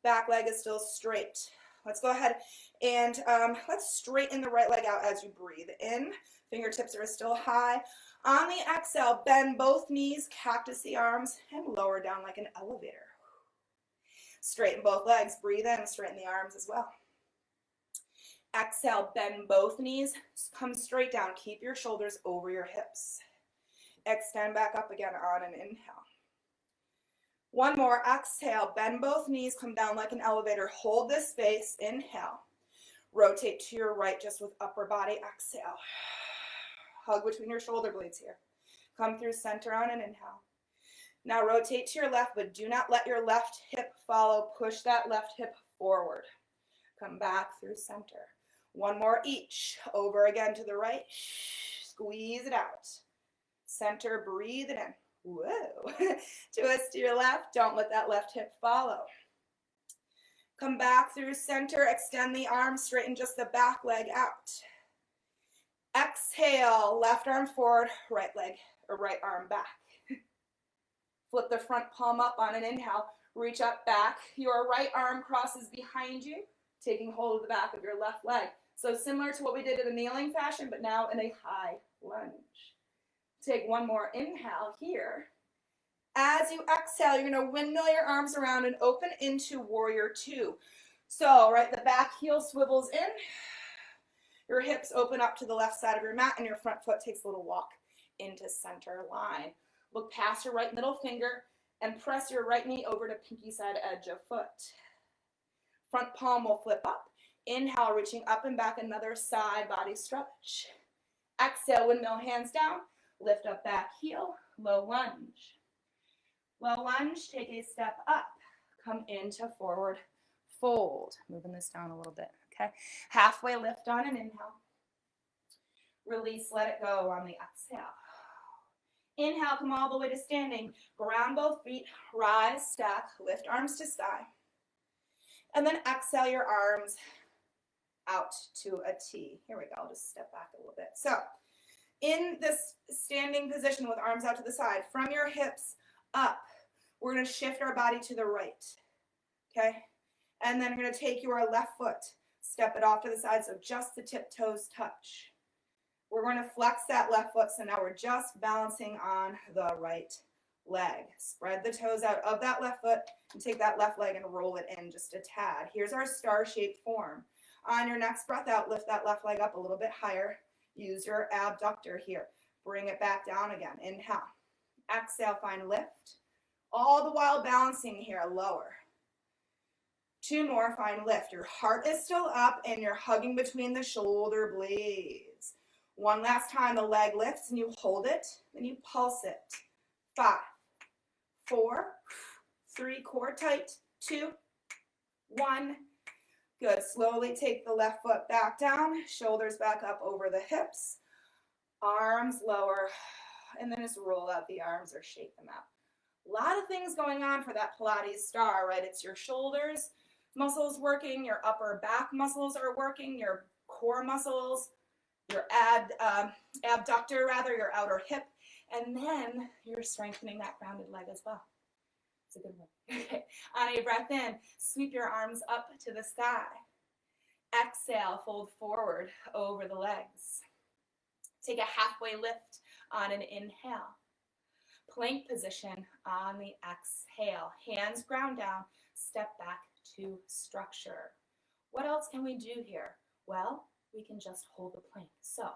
Back leg is still straight. Let's go ahead and let's straighten the right leg out as you breathe in. Fingertips are still high. On the exhale, bend both knees, cactus the arms, and lower down like an elevator. Straighten both legs, breathe in, straighten the arms as well. Exhale, bend both knees, come straight down. Keep your shoulders over your hips. Extend back up again on an inhale. One more, exhale, bend both knees, come down like an elevator. Hold this space, inhale. Rotate to your right just with upper body. Exhale. Hug between your shoulder blades here. Come through center on an inhale. Now rotate to your left, but do not let your left hip follow. Push that left hip forward. Come back through center. One more each. Over again to the right. Squeeze it out. Center, breathe it in. Whoa. Twist to your left. Don't let that left hip follow. Come back through center. Extend the arms, straighten just the back leg out. Exhale, left arm forward, right leg or right arm back. Flip the front palm up on an inhale. Reach up back. Your right arm crosses behind you, taking hold of the back of your left leg. So similar to what we did in a kneeling fashion, but now in a high lunge. Take one more inhale here. As you exhale, you're going to windmill your arms around and open into warrior two. So, right, the back heel swivels in. Your hips open up to the left side of your mat, and your front foot takes a little walk into center line. Look past your right middle finger and press your right knee over to pinky side edge of foot. Front palm will flip up. Inhale, reaching up and back, another side body stretch. Exhale, windmill hands down. Lift up back heel, low lunge. Low lunge, take a step up. Come into forward fold. Moving this down a little bit, okay? Halfway lift on an inhale. Release, let it go on the exhale. Inhale, come all the way to standing. Ground both feet, rise, stack, lift arms to sky. And then exhale your arms out to a T. Here we go, I'll just step back a little bit. So, in this standing position with arms out to the side, from your hips up, we're going to shift our body to the right, okay? And then we're going to take your left foot, step it off to the side so just the tip toes touch. We're going to flex that left foot, so now we're just balancing on the right leg. Spread the toes out of that left foot and take that left leg and roll it in just a tad. Here's our star-shaped form. On your next breath out, lift that left leg up a little bit higher. Use your abductor here. Bring it back down again. Inhale. Exhale, find lift. All the while balancing here, lower. Two more, find lift. Your heart is still up and you're hugging between the shoulder blades. One last time, the leg lifts and you hold it, then you pulse it. 5, 4, 3, core tight, 2, 1. Good, slowly take the left foot back down, shoulders back up over the hips, arms lower, and then just roll out the arms or shake them out. A lot of things going on for that Pilates star, right? It's your shoulders muscles working, your upper back muscles are working, your core muscles, your abductor rather, your outer hip, and then you're strengthening that grounded leg as well. It's a good one. Okay. On a breath in, sweep your arms up to the sky. Exhale, fold forward over the legs. Take a halfway lift on an inhale. Plank position on the exhale. Hands ground down, step back to structure. What else can we do here? Well, we can just hold the plank. So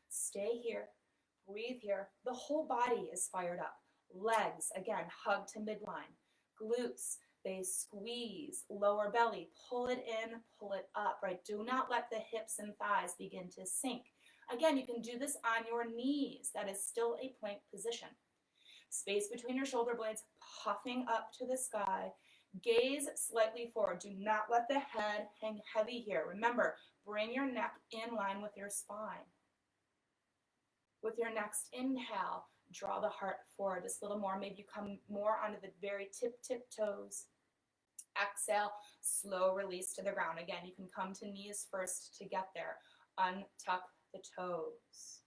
stay here, breathe here. The whole body is fired up. Legs, again, hug to midline. Glutes, they squeeze. Lower belly, pull it in, pull it up, right? Do not let the hips and thighs begin to sink. Again, you can do this on your knees. That is still a plank position. Space between your shoulder blades, puffing up to the sky. Gaze slightly forward. Do not let the head hang heavy here. Remember, bring your neck in line with your spine. With your next inhale, draw the heart forward just a little more. Maybe you come more onto the very tip toes. Exhale, slow release to the ground. Again, you can come to knees first to get there. Untuck the toes.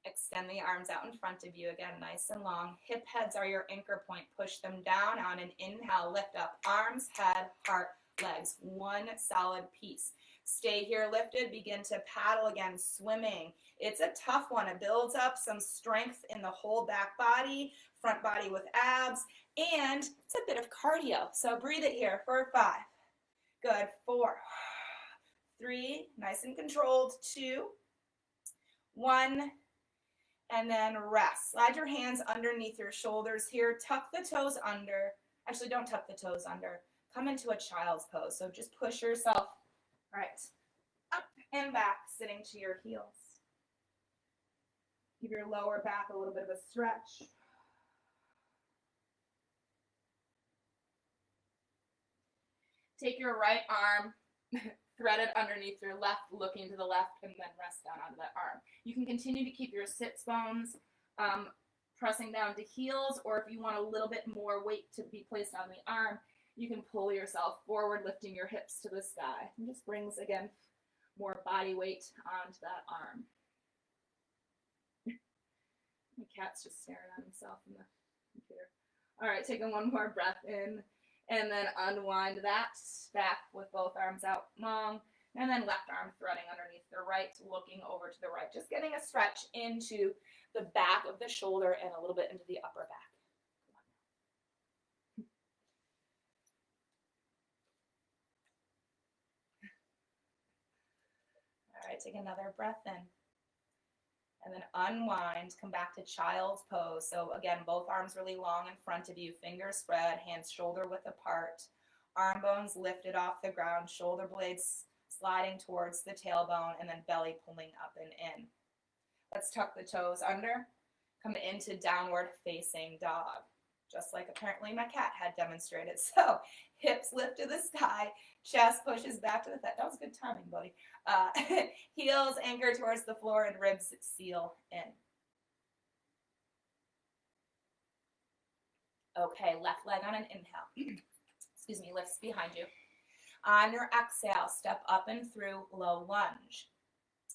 Extend the arms out in front of you, again, nice and long. Hip heads are your anchor point. Push them down on an inhale, lift up. Arms, head, heart, legs. One solid piece. Stay here lifted, begin to paddle again, swimming. It's a tough one. It builds up some strength in the whole back body, front body with abs, and it's a bit of cardio. So breathe it here for 5. Good, 4, 3, nice and controlled, 2, 1, and then rest. Slide your hands underneath your shoulders here. Tuck the toes under. Actually, don't tuck the toes under. Come into a child's pose. So just push yourself All right. Up and back, sitting to your heels. Give your lower back a little bit of a stretch. Take your right arm, thread it underneath your left, looking to the left, and then rest down onto that arm. You can continue to keep your sits bones pressing down to heels, or if you want a little bit more weight to be placed on the arm, you can pull yourself forward, lifting your hips to the sky. And just brings, again, more body weight onto that arm. My cat's just staring at himself in the computer. All right, taking one more breath in, and then unwind that back with both arms out long, and then left arm threading underneath the right, looking over to the right. Just getting a stretch into the back of the shoulder and a little bit into the upper back. All right, take another breath in. And then unwind, come back to child's pose. So again, both arms really long in front of you, fingers spread, hands shoulder width apart, arm bones lifted off the ground, shoulder blades sliding towards the tailbone, and then belly pulling up and in. Let's tuck the toes under, come into downward facing dog, just like apparently my cat had demonstrated. So hips lift to the sky, chest pushes back to the thigh. That was good timing, buddy. Heels anchor towards the floor and ribs seal in. Okay, left leg on an inhale. Excuse me, lifts behind you. On your exhale, step up and through low lunge.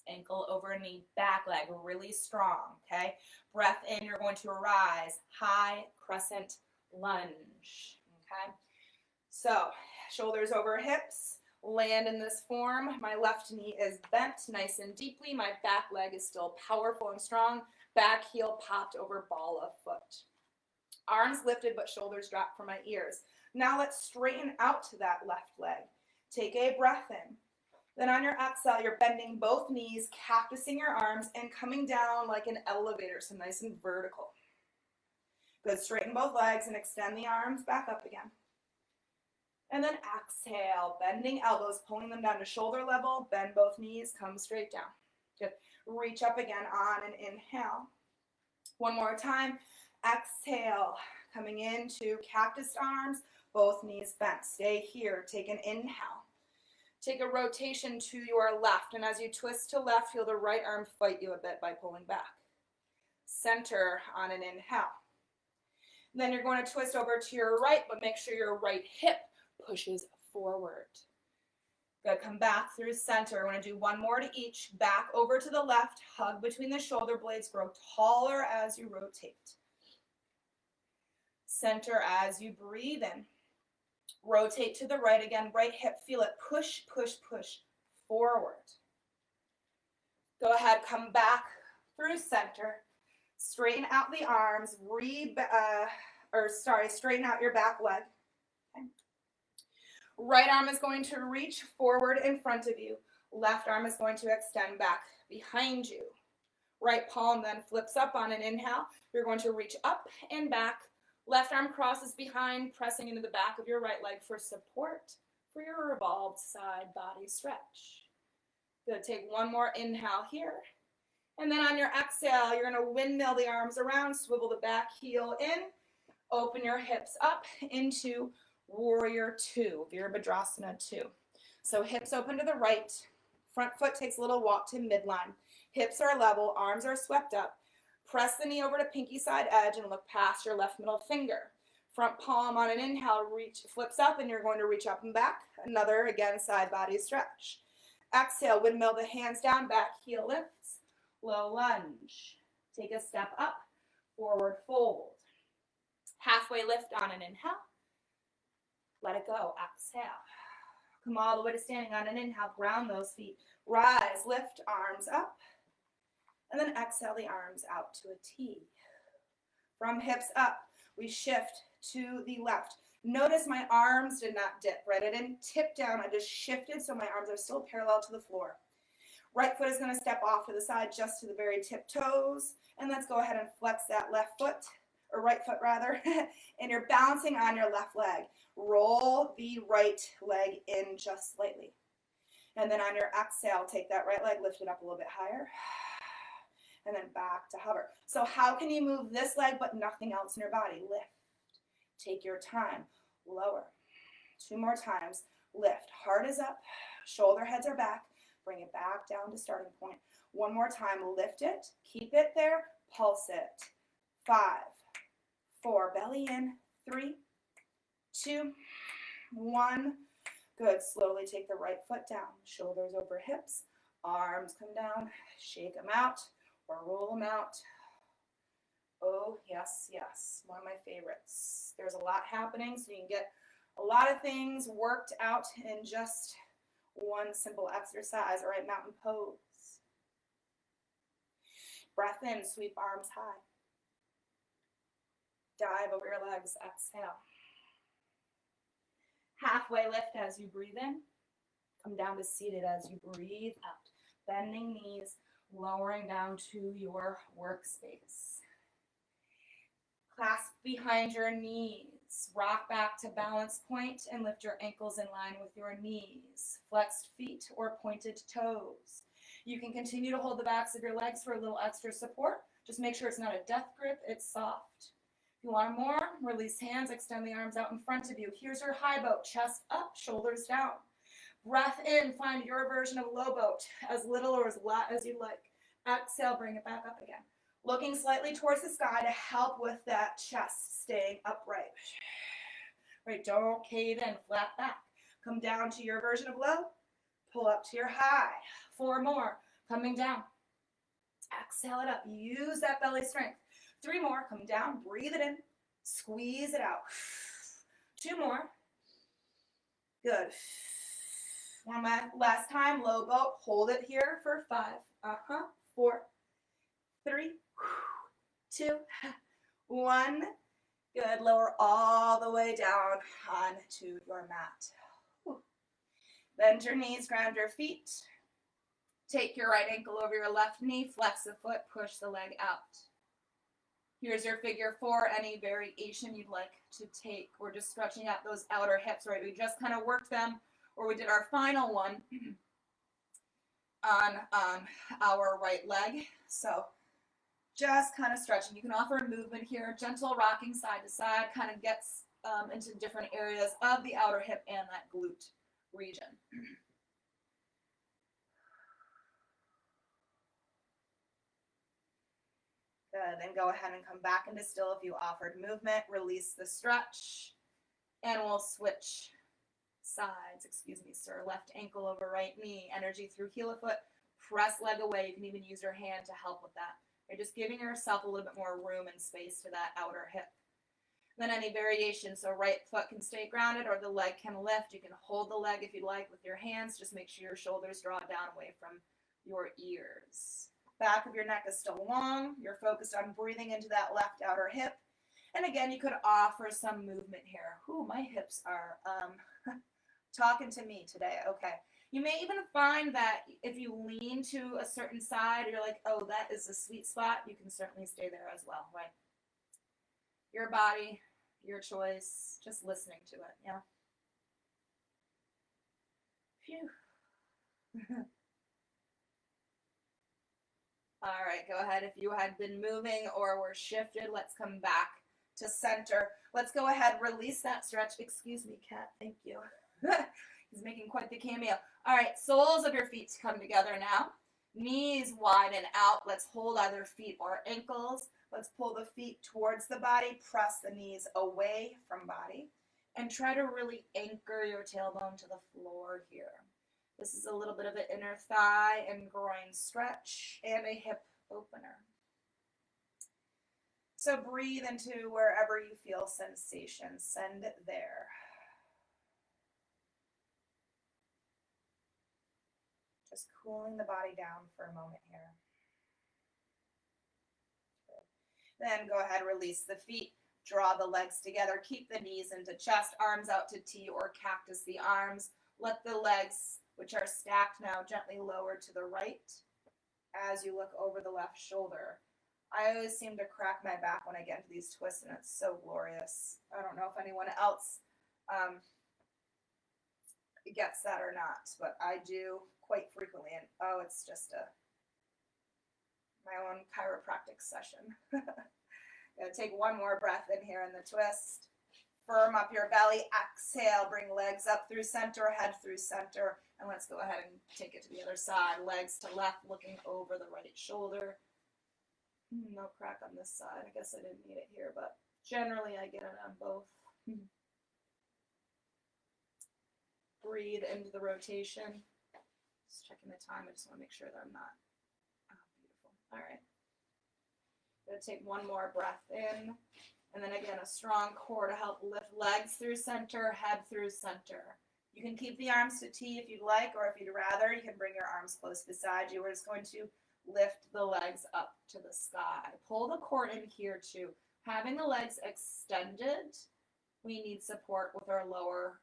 Ankle over knee, back leg, really strong, okay? Breath in, you're going to rise, high crescent lunge, okay? So, shoulders over hips, land in this form. My left knee is bent nice and deeply. My back leg is still powerful and strong. Back heel popped over ball of foot. Arms lifted, but shoulders dropped from my ears. Now let's straighten out to that left leg. Take a breath in. Then on your exhale, you're bending both knees, cactusing your arms, and coming down like an elevator, so nice and vertical. Good, straighten both legs and extend the arms back up again. And then exhale, bending elbows, pulling them down to shoulder level, bend both knees, come straight down. Good, reach up again on an inhale. One more time, exhale, coming into cactus arms, both knees bent. Stay here, take an inhale. Take a rotation to your left, and as you twist to left, feel the right arm fight you a bit by pulling back. Center on an inhale. Then you're going to twist over to your right, but make sure your right hip pushes forward. Good, come back through center. We're going to do one more to each. Back over to the left, hug between the shoulder blades, grow taller as you rotate. Center as you breathe in. Rotate to the right again, right hip, feel it, push, push, push forward. Go ahead, come back through center, straighten out the arms, straighten out your back leg. Okay. Right arm is going to reach forward in front of you. Left arm is going to extend back behind you. Right palm then flips up on an inhale. You're going to reach up and back. Left arm crosses behind, pressing into the back of your right leg for support for your revolved side body stretch. Good, take one more inhale here. And then on your exhale, you're going to windmill the arms around, swivel the back heel in, open your hips up into Warrior Two, Virabhadrasana 2. So hips open to the right, front foot takes a little walk to midline. Hips are level, arms are swept up. Press the knee over to pinky side edge and look past your left middle finger. Front palm on an inhale, flips up, and you're going to reach up and back. Another, again, side body stretch. Exhale, windmill the hands down, back heel lifts. Low lunge. Take a step up, forward fold. Halfway lift on an inhale. Let it go, exhale. Come all the way to standing on an inhale, ground those feet. Rise, lift, arms up. And then exhale the arms out to a T. From hips up, we shift to the left. Notice my arms did not dip, right? I didn't tip down, I just shifted so my arms are still parallel to the floor. Right foot is going to step off to the side just to the very tip toes. And let's go ahead and flex that left foot, or right foot rather, and you're balancing on your left leg. Roll the right leg in just slightly. And then on your exhale, take that right leg, lift it up a little bit higher, and then back to hover. So how can you move this leg but nothing else in your body? Lift. Take your time. Lower. 2 more times. Lift. Heart is up. Shoulder heads are back. Bring it back down to starting point. 1 more time. Lift it. Keep it there. Pulse it. 5, 4. Belly in. 3, 2, 1. Good. Slowly take the right foot down. Shoulders over hips. Arms come down. Shake them out or roll them out. Oh, yes, yes. One of my favorites. There's a lot happening, so you can get a lot of things worked out in just one simple exercise. All right, mountain pose. Breath in, sweep arms high. Dive over your legs, exhale. Halfway lift as you breathe in. Come down to seated as you breathe out. Bending knees, lowering down to your workspace. Clasp behind your knees. Rock back to balance point and lift your ankles in line with your knees. Flexed feet or pointed toes. You can continue to hold the backs of your legs for a little extra support. Just make sure it's not a death grip, it's soft. If you want more, release hands, extend the arms out in front of you. Here's your high boat, chest up, shoulders down. Breath in, find your version of low boat, as little or as lot as you like. Exhale, bring it back up again. Looking slightly towards the sky to help with that chest staying upright. Right, don't cave in, flat back. Come down to your version of low. Pull up to your high. 4 more, coming down. Exhale it up, use that belly strength. 3 more, come down, breathe it in, squeeze it out. 2 more, good. One last time, low boat, hold it here for 5, 4, 3, 2, 1. Good, lower all the way down onto your mat. Bend your knees, ground your feet. Take your right ankle over your left knee, flex the foot, push the leg out. Here's your figure 4, any variation you'd like to take. We're just stretching out those outer hips, right? We just kind of worked them, or we did our final one on our right leg. So just kind of stretching. You can offer a movement here, gentle rocking side to side, kind of gets into different areas of the outer hip and that glute region. Good, then go ahead and come back into still if you offered movement. Release the stretch, and we'll switch sides. Excuse me, sir. Left ankle over right knee. Energy through heel of foot. Press leg away. You can even use your hand to help with that. You're just giving yourself a little bit more room and space to that outer hip. Then any variation, so right foot can stay grounded or the leg can lift. You can hold the leg if you like with your hands. Just make sure your shoulders draw down away from your ears. Back of your neck is still long. You're focused on breathing into that left outer hip. And again, you could offer some movement here. Ooh, my hips are talking to me today. Okay. You may even find that if you lean to a certain side, you're like, oh, that is a sweet spot. You can certainly stay there as well, right? Your body, your choice, just listening to it, yeah? Phew. All right, go ahead. If you had been moving or were shifted, let's come back to center. Let's go ahead, release that stretch. Excuse me, cat, thank you. He's making quite the cameo. All right, soles of your feet come together now. Knees widen out. Let's hold either feet or ankles. Let's pull the feet towards the body. Press the knees away from body. And try to really anchor your tailbone to the floor here. This is a little bit of an inner thigh and groin stretch and a hip opener. So breathe into wherever you feel sensation. Send it there. Just cooling the body down for a moment here. Good. Then go ahead, release the feet. Draw the legs together. Keep the knees into chest, arms out to T or cactus the arms. Let the legs, which are stacked now, gently lower to the right as you look over the left shoulder. I always seem to crack my back when I get into these twists, and it's so glorious. I don't know if anyone else gets that or not, but I do quite frequently. And oh, it's just my own chiropractic session. Gonna take one more breath in here in the twist. Firm up your belly. Exhale. Bring legs up through center, head through center. And let's go ahead and take it to the other side. Legs to left, looking over the right shoulder. No crack on this side. I guess I didn't need it here, but generally I get it on both. Breathe into the rotation. Just checking the time. I just want to make sure that I'm not. Oh, beautiful. All right. Gonna take one more breath in. And then again, a strong core to help lift legs through center, head through center. You can keep the arms to T if you'd like, or if you'd rather, you can bring your arms close beside you. We're just going to lift the legs up to the sky. Pull the core in here too. Having the legs extended, we need support with our lower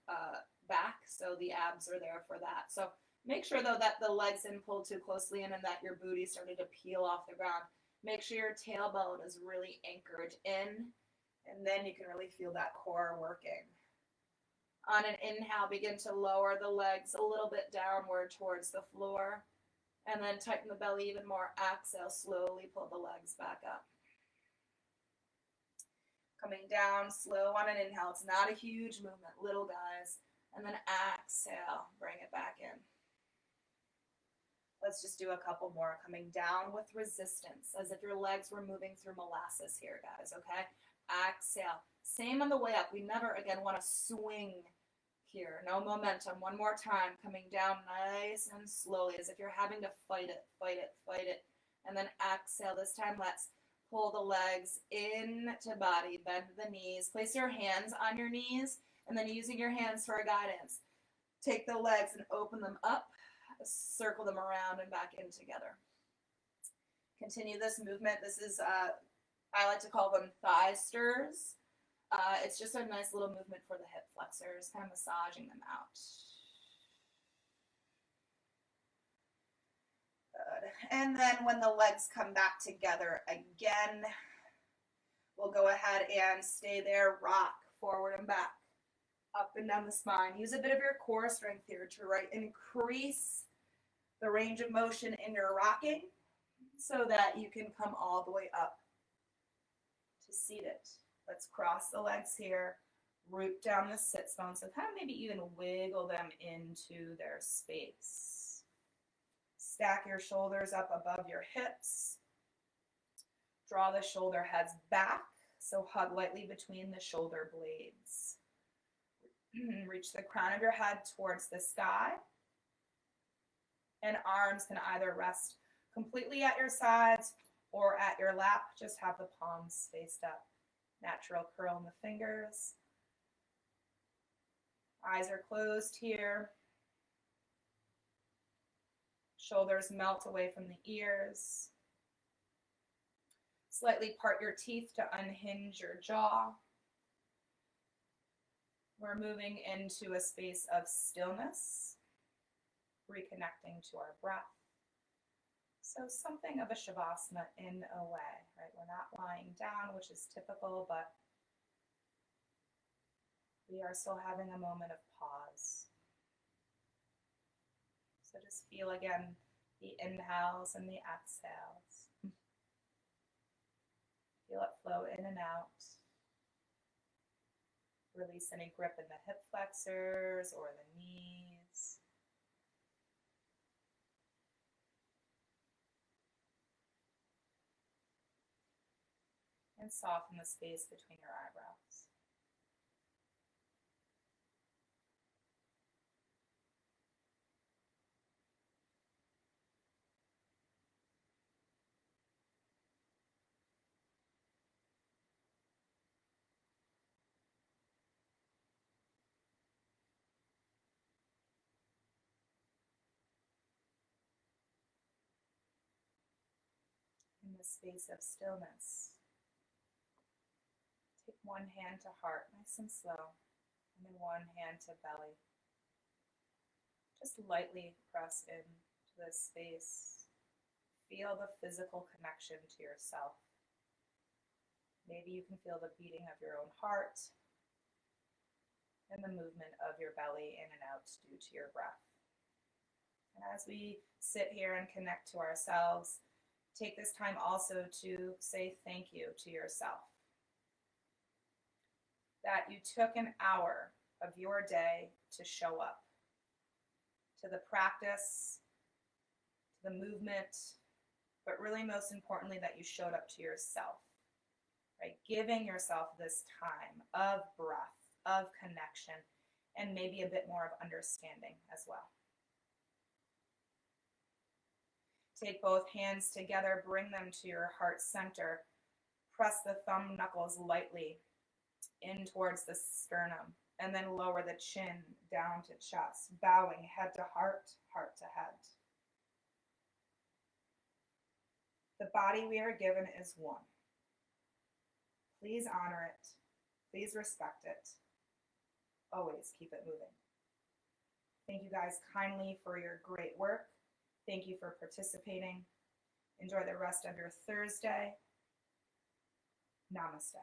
back, so the abs are there for that. So make sure though that the legs didn't pull too closely in and that your booty started to peel off the ground. Make sure your tailbone is really anchored in, and then you can really feel that core working. On an inhale, begin to lower the legs a little bit downward towards the floor, and then tighten the belly even more. Exhale, slowly pull the legs back up. Coming down slow on an inhale. It's not a huge movement, little guys. And then exhale, bring it back in. Let's just do a couple more. Coming down with resistance, as if your legs were moving through molasses here, guys, okay? Exhale. Same on the way up. We never, again, want to swing here. No momentum. One more time. Coming down nice and slowly, as if you're having to fight it, fight it, fight it. And then exhale. This time, let's pull the legs into body. Bend the knees. Place your hands on your knees, and then using your hands for a guidance, take the legs and open them up. Circle them around and back in together. Continue this movement. This is, I like to call them thigh stirs. It's just a nice little movement for the hip flexors, kind of massaging them out. Good. And then when the legs come back together again, we'll go ahead and stay there, rock forward and back, up and down the spine. Use a bit of your core strength here to increase the range of motion in your rocking so that you can come all the way up to seated. Let's cross the legs here, root down the sits bones, so kind of maybe even wiggle them into their space. Stack your shoulders up above your hips. Draw the shoulder heads back, so hug lightly between the shoulder blades. Reach the crown of your head towards the sky. And arms can either rest completely at your sides or at your lap. Just have the palms spaced up. Natural curl in the fingers. Eyes are closed here. Shoulders melt away from the ears. Slightly part your teeth to unhinge your jaw. We're moving into a space of stillness, reconnecting to our breath. So something of a shavasana in a way, right? We're not lying down, which is typical, but we are still having a moment of pause. So just feel again the inhales and the exhales. Feel it flow in and out. Release any grip in the hip flexors or the knees. And soften the space between your eyebrows. In the space of stillness, take one hand to heart, nice and slow, and then one hand to belly. Just lightly press into this space. Feel the physical connection to yourself. Maybe you can feel the beating of your own heart. and the movement of your belly in and out due to your breath. And as we sit here and connect to ourselves, take this time also to say thank you to yourself. That you took an hour of your day to show up, to the practice, to the movement, but really most importantly that you showed up to yourself, right? Giving yourself this time of breath, of connection, and maybe a bit more of understanding as well. Take both hands together, bring them to your heart center. Press the thumb knuckles lightly in towards the sternum, and then lower the chin down to chest, bowing head to heart, heart to head. The body we are given is one. Please honor it. Please respect it. Always keep it moving. Thank you guys kindly for your great work. Thank you for participating. Enjoy the rest of your Thursday. Namaste.